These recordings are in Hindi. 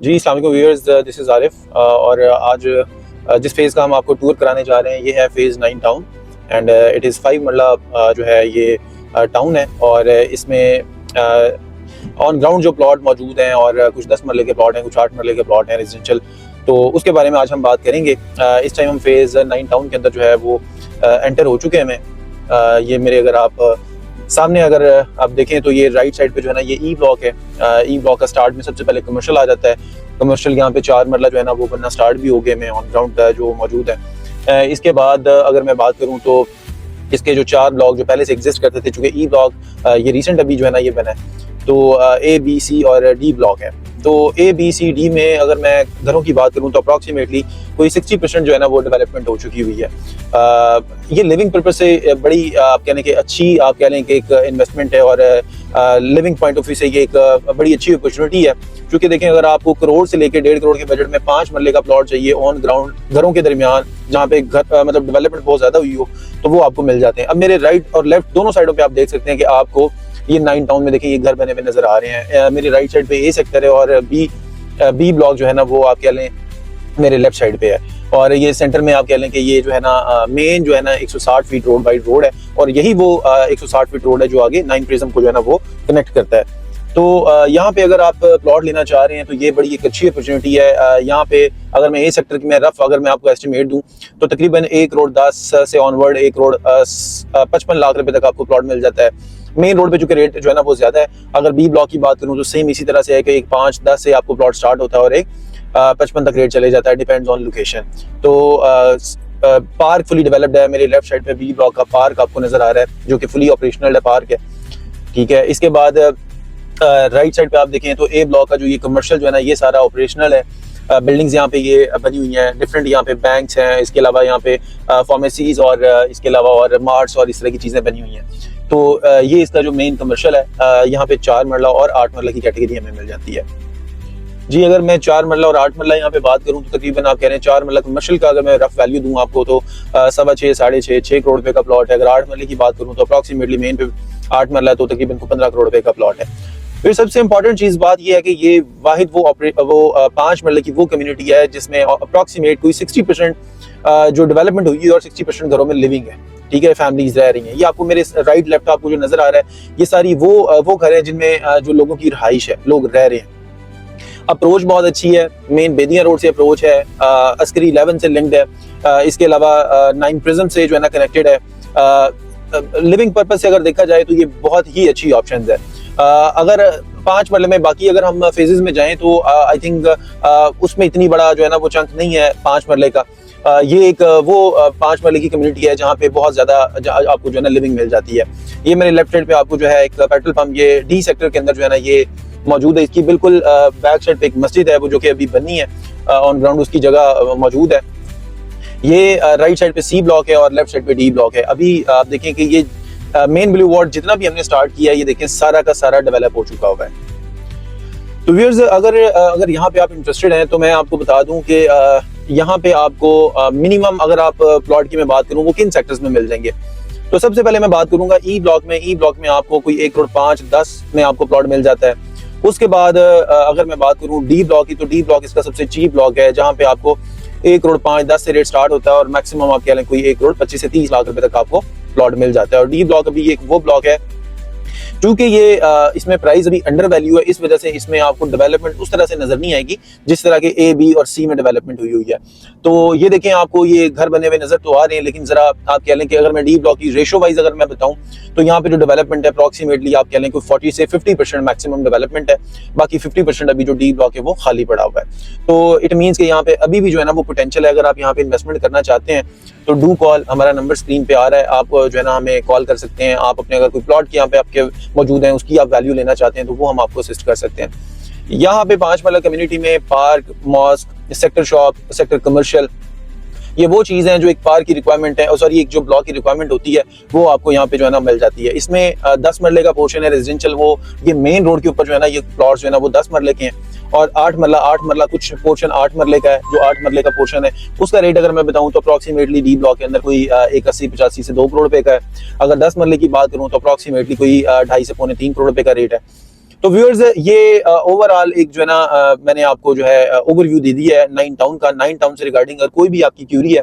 जी, अस्सलाम वालेकुम व्यूअर्स, दिस इज़ आरिफ और आज जिस फेज़ का हम आपको टूर कराने जा रहे हैं ये है phase 9 town and it is 5 मरला जो है ये टाउन है और इसमें ऑन ग्राउंड जो प्लॉट मौजूद हैं और कुछ 10 मरले के प्लॉट हैं, कुछ 8 मरले के प्लॉट हैं रेजिडेंशियल, तो उसके बारे में आज हम बात करेंगे। इस टाइम हम फेज़ 9 टाउन के अंदर जो है वो एंटर हो चुके हैं। मैं ये मेरे अगर आप सामने अगर आप देखें तो ये राइट साइड पे जो है ना ये ई ब्लॉक है। ई ब्लॉक का स्टार्ट में सबसे पहले कमर्शियल आ जाता है। कमर्शियल यहाँ पे 4 मरला जो है ना वो बनना स्टार्ट भी हो गए में ऑन ग्राउंड जो मौजूद है। इसके बाद अगर मैं बात करूँ तो इसके जो 4 ब्लॉक जो पहले से एग्जिस्ट करते थे, चूंकि ई ब्लॉक ये रिसेंट अभी जो है ना ये बना है, तो ए बी सी और डी ब्लॉक है। तो ए बी सी डी में अगर मैं घरों की बात करूं तो अप्रॉक्सीमेटली कोई 60% जो है ना वो डेवलपमेंट हो चुकी हुई है। ये लिविंग पर्पस से बड़ी आप कहने के अच्छी आप कह लें कि एक इन्वेस्टमेंट है और लिविंग पॉइंट ऑफ व्यू से ये एक बड़ी अच्छी अपॉर्चुनिटी है। क्योंकि देखें, अगर आपको करोड़ से लेकर 1.5 करोड़ के बजट में 5 मरले का प्लॉट चाहिए ऑन ग्राउंड घरों के दरमियान जहाँ पे घर मतलब डेवलपमेंट बहुत ज्यादा हुई हो, तो वो आपको मिल जाते हैं। अब मेरे राइट और लेफ्ट दोनों साइडों पे आप देख सकते हैं कि आपको ये 9 टाउन में देखिए ये घर बने हुए नजर आ रहे हैं। मेरी राइट साइड पे ए सेक्टर है और बी ब्लॉक जो है ना वो आप कह लें मेरे लेफ्ट साइड पे है। और ये सेंटर में आप कह लें कि ये जो है ना मेन जो है ना 160 फीट रोड वाइड रोड है और यही वो 160 फीट रोड है जो आगे 9 प्रिज्म को जो है ना वो कनेक्ट करता है। तो यहाँ पे अगर आप प्लॉट लेना चाह रहे हैं तो ये बड़ी एक अच्छी अपॉर्चुनिटी है। यहाँ पे अगर मैं ए सेक्टर की मैं रफ अगर मैं आपको एस्टिमेट दूं तो तकरीबन 1 करोड़ 10 से ऑनवर्ड 1 करोड़ 55 लाख रुपए तक आपको प्लॉट मिल जाता है। मेन रोड पे चूंकि रेट जो है ना वो ज्यादा है। अगर बी ब्लॉक की बात करूं तो सेम इसी तरह से है कि एक 5-10 से आपको प्लॉट स्टार्ट होता है और एक 55 तक रेट चले जाता है, डिपेंड्स ऑन लोकेशन। तो पार्क फुली डेवलप्ड है। मेरे लेफ्ट साइड पे बी ब्लॉक का पार्क आपको नजर आ रहा है जो कि फुली ऑपरेशनल है, पार्क है, ठीक है। इसके बाद राइट साइड पे आप देखें तो ए ब्लॉक का जो ये कमर्शियल जो है ना ये सारा ऑपरेशनल है। बिल्डिंग्स यहाँ पे ये बनी हुई हैं, डिफरेंट यहाँ पे बैंक्स हैं, इसके अलावा यहाँ पे फार्मेसीज और इसके अलावा और मार्ट्स और इस तरह की चीज़ें बनी हुई हैं। तो ये इसका जो मेन कमर्शियल है। यहाँ पे 4 मरला और 8 मरला की कैटेगरी हमें मिल जाती है। जी, अगर मैं 4 मरला और 8 मरला यहाँ पे बात करूँ तो तकरीबन आप कह रहे हैं 4 मरला कमर्शियल का अगर मैं रफ वैल्यू दूँ आपको तो 6.25 6.5 करोड़ रुपए का प्लॉट है। अगर 8 मरले की बात करूँ तो अप्रॉक्सीमेटली मेन पे 8 मरला तो तकरीबन 15 करोड़ रुपए का प्लॉट है। फिर सबसे इंपॉर्टेंट चीज बात यह है कि ये वाहिद वो 5 मरले की वो कम्युनिटी है जिसमें अप्रॉक्सीमेट कोई 60% जो डेवलपमेंट हुई है और 60% घरों में लिविंग है, ठीक है, फैमिलीज रह रही हैं। ये आपको मेरे राइट लेफ्ट आपको जो नजर आ रहा है ये सारी वो घर है जिनमें जो लोगों की रहाइश है, लोग रह रहे हैं। अप्रोच बहुत अच्छी है, मेन बेदिया रोड से अप्रोच है, अस्करी 11 से लिंक्ड है, इसके अलावा 9 प्रिज्म से जो है ना कनेक्टेड है। लिविंग पर्पज से अगर देखा जाए तो ये बहुत ही अच्छी ऑप्शन है। अगर 5 मरले में बाकी अगर हम फेजेस में जाएं तो आई थिंक उसमें इतनी बड़ा जो है ना वो चंक नहीं है 5 मरले का। ये एक वो 5 मरले की कम्युनिटी है जहाँ पे बहुत ज्यादा आपको जो है ना लिविंग मिल जाती है। ये मेरे लेफ्ट साइड पे आपको जो है एक पेट्रोल पंप ये डी सेक्टर के अंदर जो है ना ये मौजूद है। इसकी बिल्कुल बैक साइड पे एक मस्जिद है वो जो कि अभी बनी है ऑन ग्राउंड, उसकी जगह मौजूद है। ये राइट साइड पे सी ब्लॉक है और लेफ्ट साइड पे डी ब्लॉक है। अभी आप देखें कि ये मेन ब्लू वार्ड जितना भी हमने स्टार्ट किया है ये देखें सारा का सारा डेवलप हो चुका हुआ है। तो व्यूअर्स, अगर यहाँ पे आप इंटरेस्टेड हैं तो मैं आपको बता दूं कि यहाँ पे आपको मिनिमम अगर आप प्लॉट की मैं बात करूँ वो किन सेक्टर्स में मिल जाएंगे। तो सबसे पहले मैं बात करूंगा ई ब्लॉक में। ई ब्लॉक में आपको कोई 1 करोड़ 5-10 में आपको प्लॉट मिल जाता है। उसके बाद अगर मैं बात करूँ डी ब्लॉक की तो डी ब्लॉक इसका सबसे चीप ब्लॉक है जहाँ पे आपको 1 करोड़ 5-10 से रेट स्टार्ट होता है और मैक्सिमम आप कह लें कोई 1 करोड़ 25 से 30 लाख रुपए तक आपको प्लॉट मिल जाता है। और डी ब्लॉक अभी एक वो ब्लॉक है क्योंकि ये इसमें प्राइस अभी अंडर वैल्यू है, इस वजह से इसमें आपको डेवलपमेंट उस तरह से नजर नहीं आएगी जिस तरह के ए बी और सी में डेवलपमेंट हुई है। तो ये देखें आपको ये घर बने हुए नजर तो आ रहे हैं, लेकिन जरा आप कह लें कि अगर मैं डी ब्लॉक की रेशो वाइज अगर मैं बताऊं तो यहाँ पे जो डेवलपमेंट है अप्रॉक्सीमेटली आप कह लें कोई 40 से 50% मैक्सिमम डेवलपमेंट है, बाकी 50% अभी जो डी ब्लॉक है वो खाली पड़ा हुआ है। तो इट मीन्स कि यहाँ पे अभी भी जो है ना वो पोटेंशियल है। अगर आप यहाँ पे इन्वेस्टमेंट करना चाहते हैं तो डू कॉल, हमारा नंबर स्क्रीन पे आ रहा है, आप जो है ना हमें कॉल कर सकते हैं। आप अपने अगर कोई प्लॉट की यहाँ पे आपके मौजूद है उसकी आप वैल्यू लेना चाहते हैं तो वो हम आपको असिस्ट कर सकते हैं। यहाँ पे 5 मरला कम्युनिटी में park, mosque, sector shop, sector commercial, ये वो चीजें हैं जो एक पार्क की रिक्वायरमेंट है और सॉरी एक जो ब्लॉक की रिक्वायरमेंट होती है वो आपको यहाँ पे जो है ना मिल जाती है। इसमें 10 मरले का पोर्शन है रेजिडेंशियल, वो ये मेन रोड के ऊपर जो है ना ये प्लॉट्स जो है ना वो 10 मरले के हैं। और 8 मरला कुछ पोर्शन 8 मरले का है। जो 8 मरले का पोर्शन है उसका रेट अगर मैं बताऊं तो अप्रॉक्सीमेटली डी ब्लॉक के अंदर कोई 81-85 से 2 करोड़ रुपए का है। अगर 10 मरले की बात करूं तो अप्रॉक्सीमेटली कोई 2.5 से 3.25 करोड़ रुपए का रेट है। तो व्यूअर्स ये ओवरऑल एक जो है ना मैंने आपको जो है ओवरव्यू दे दिया है 9 टाउन का। 9 टाउन से रिगार्डिंग अगर कोई भी आपकी क्यूरी है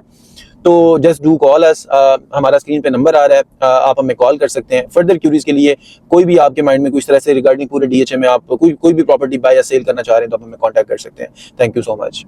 तो जस्ट डू कॉल अस। हमारा स्क्रीन पे नंबर आ रहा है, आप हमें कॉल कर सकते हैं। फर्दर क्यूरीज के लिए कोई भी आपके माइंड में कुछ तरह से रिगार्डिंग पूरे DHA में आप कोई भी प्रॉपर्टी बाय या सेल करना चाह रहे हैं तो आप हमें कॉन्टैक्ट कर सकते हैं। Thank you so much.